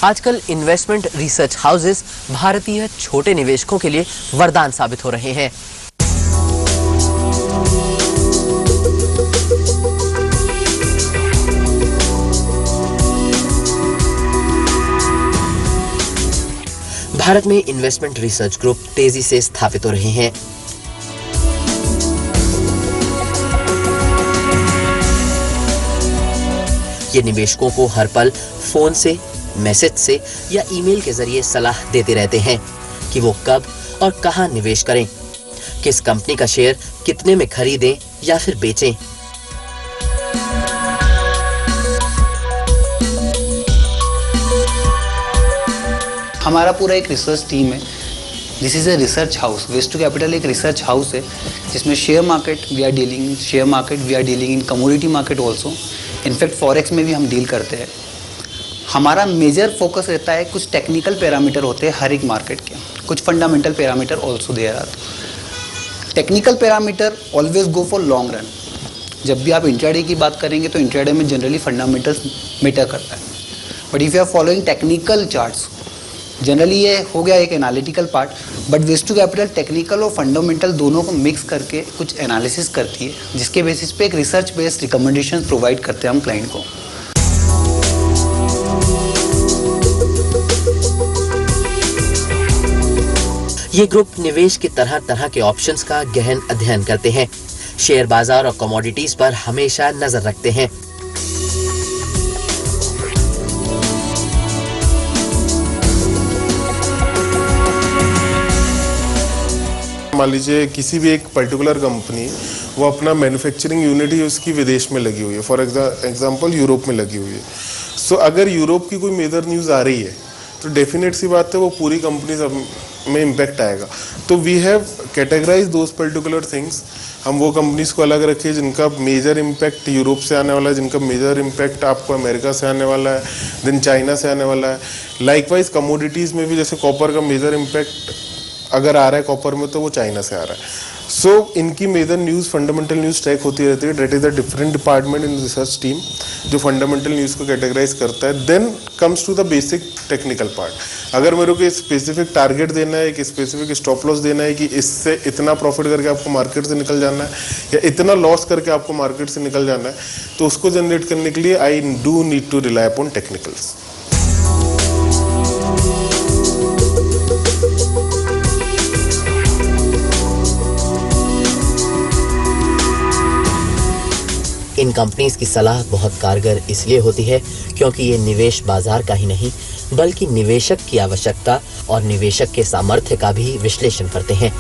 आजकल investment research houses भारतीय छोटे निवेशकों के लिए वरदान साबित हो रहे हैं। भारत में इन्वेस्टमेंट रिसर्च ग्रुप तेजी से स्थापित हो रहे हैं। ये निवेशकों को हर पल फोन से, मैसेज से या ईमेल के जरिए सलाह देते रहते हैं कि वो कब और कहां निवेश करें, किस कंपनी का शेयर कितने में खरीदें या फिर बेचें। हमारा पूरा एक रिसर्च टीम है। This is a research house. West to Capital एक रिसर्च हाउस है जिसमें share market we are dealing in, share market we are dealing in, commodity market also, in fact forex में भी हम डील करते हैं। हमारा मेजर फोकस रहता है, कुछ टेक्निकल पैरामीटर होते हैं हर एक मार्केट के, कुछ fundamental parameter also there are. Technical parameter always go for long run. जब भी आप इंट्राडे की बात करेंगे तो इंट्राडे में जनरली फंडामेंटल्स मैटर करता है, but if you are following technical charts, generally ये हो गया एक analytical part, but West to Capital technical और फंडामेंटल दोनों को मिक्स करके कुछ एनालिसिस करती है, जिसके बेसिस पे एक रिसर्च बेस्ड रिकमेंडेशन प्रोवाइड करते हैं हम क्लाइंट को। ये ग्रुप निवेश की तरह तरह के ऑप्शंस का गहन अध्ययन करते हैं, शेयर बाजार और कमोडिटीज पर हमेशा नजर रखते हैं। मान लीजिए किसी भी एक पर्टिकुलर कंपनी, वो अपना मैन्युफैक्चरिंग यूनिट ही उसकी विदेश में लगी हुई है, फॉर एग्जांपल यूरोप में लगी हुई है। सो अगर यूरोप की कोई मेजर न्यूज़ आ रही है तो डेफिनेट सी बात है वो पूरी कंपनी में इम्पैक्ट आएगा। तो we have categorise those particular things. हम वो कंपनीज को अलग रखे जिनका मेजर इम्पैक्ट यूरोप से आने वाला है, जिनका मेजर इम्पैक्ट आपको अमेरिका से आने वाला है, देन चाइना से आने वाला है। लाइकवाइज कमोडिटीज़ में भी जैसे कॉपर का मेजर इम्पैक्ट अगर आ रहा है कॉपर में तो वो चाइना से आ रहा है। सो इनकी major news, fundamental news track होती रहती है। That is a different department in research team जो फंडामेंटल न्यूज़ को कैटेगराइज करता है। Then comes to the basic technical part. अगर मेरे को एक स्पेसिफिक टारगेट देना है, एक स्पेसिफिक स्टॉप लॉस देना है कि इससे इतना प्रॉफिट करके आपको मार्केट से निकल जाना है या इतना लॉस करके आपको मार्केट से निकल जाना है, तो उसको जनरेट करने के लिए I do need to rely upon technicals. इन कंपनीज की सलाह बहुत कारगर इसलिए होती है क्योंकि ये निवेश बाजार का ही नहीं बल्कि निवेशक की आवश्यकता और निवेशक के सामर्थ्य का भी विश्लेषण करते हैं।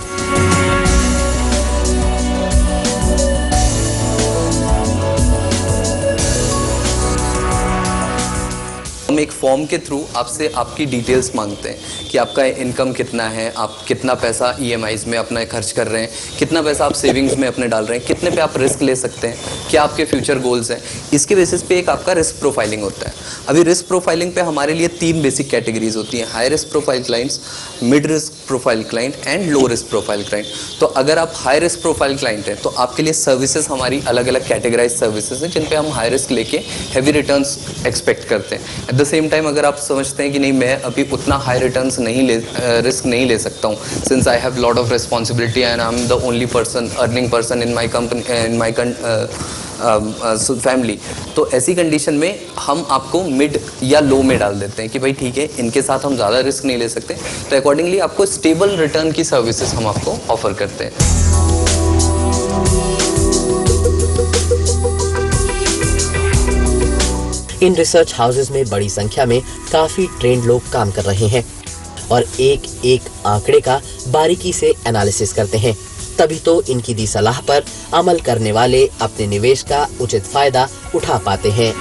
हम एक फॉर्म के थ्रू आपसे आपकी डिटेल्स मांगते हैं कि आपका इनकम कितना है, आप कितना पैसा ईएमआईज में अपना खर्च कर रहे हैं, कितना पैसा आप सेविंग्स में अपने डाल रहे हैं, कितने पे आप रिस्क ले सकते हैं, क्या आपके फ्यूचर गोल्स हैं। इसके बेसिस पे एक आपका रिस्क प्रोफाइलिंग होता है। अभी रिस्क प्रोफाइलिंग पे हमारे लिए 3 बेसिक कैटेगरीज होती हैं, high risk profile clients, mid risk profile client and low risk profile client. तो अगर आप हाई रिस्क प्रोफाइल क्लाइंट हैं तो आपके लिए सर्विसेज हमारी अलग अलग कैटेगराइज सर्विसेज हैं जिन पे हम हाई रिस्क लेके हैवी रिटर्न्स एक्सपेक्ट करते हैं। एट द सेम टाइम अगर आप समझते हैं कि नहीं, मैं अभी उतना हाई रिटर्न्स रिस्क नहीं ले सकता हूँ, since I have lot of responsibility and I am the only person earning person in my company, in my family, तो ऐसी कंडीशन में हम आपको मिड या लो में डाल देते हैं कि भाई ठीक है, इनके साथ हम ज़्यादा रिस्क नहीं ले सकते, तो अकॉर्डिंगली आपको स्टेबल रिटर्न की सर्विसेज हम आपको ऑफर करते हैं। इन रिसर्च हाउसेस में बड़ी संख्या में काफी ट्रेंड लोग काम कर रहे हैं और एक एक आंकड़े का बारीकी से एनालिसिस करते हैं, तभी तो इनकी दी सलाह पर अमल करने वाले अपने निवेश का उचित फायदा उठा पाते हैं।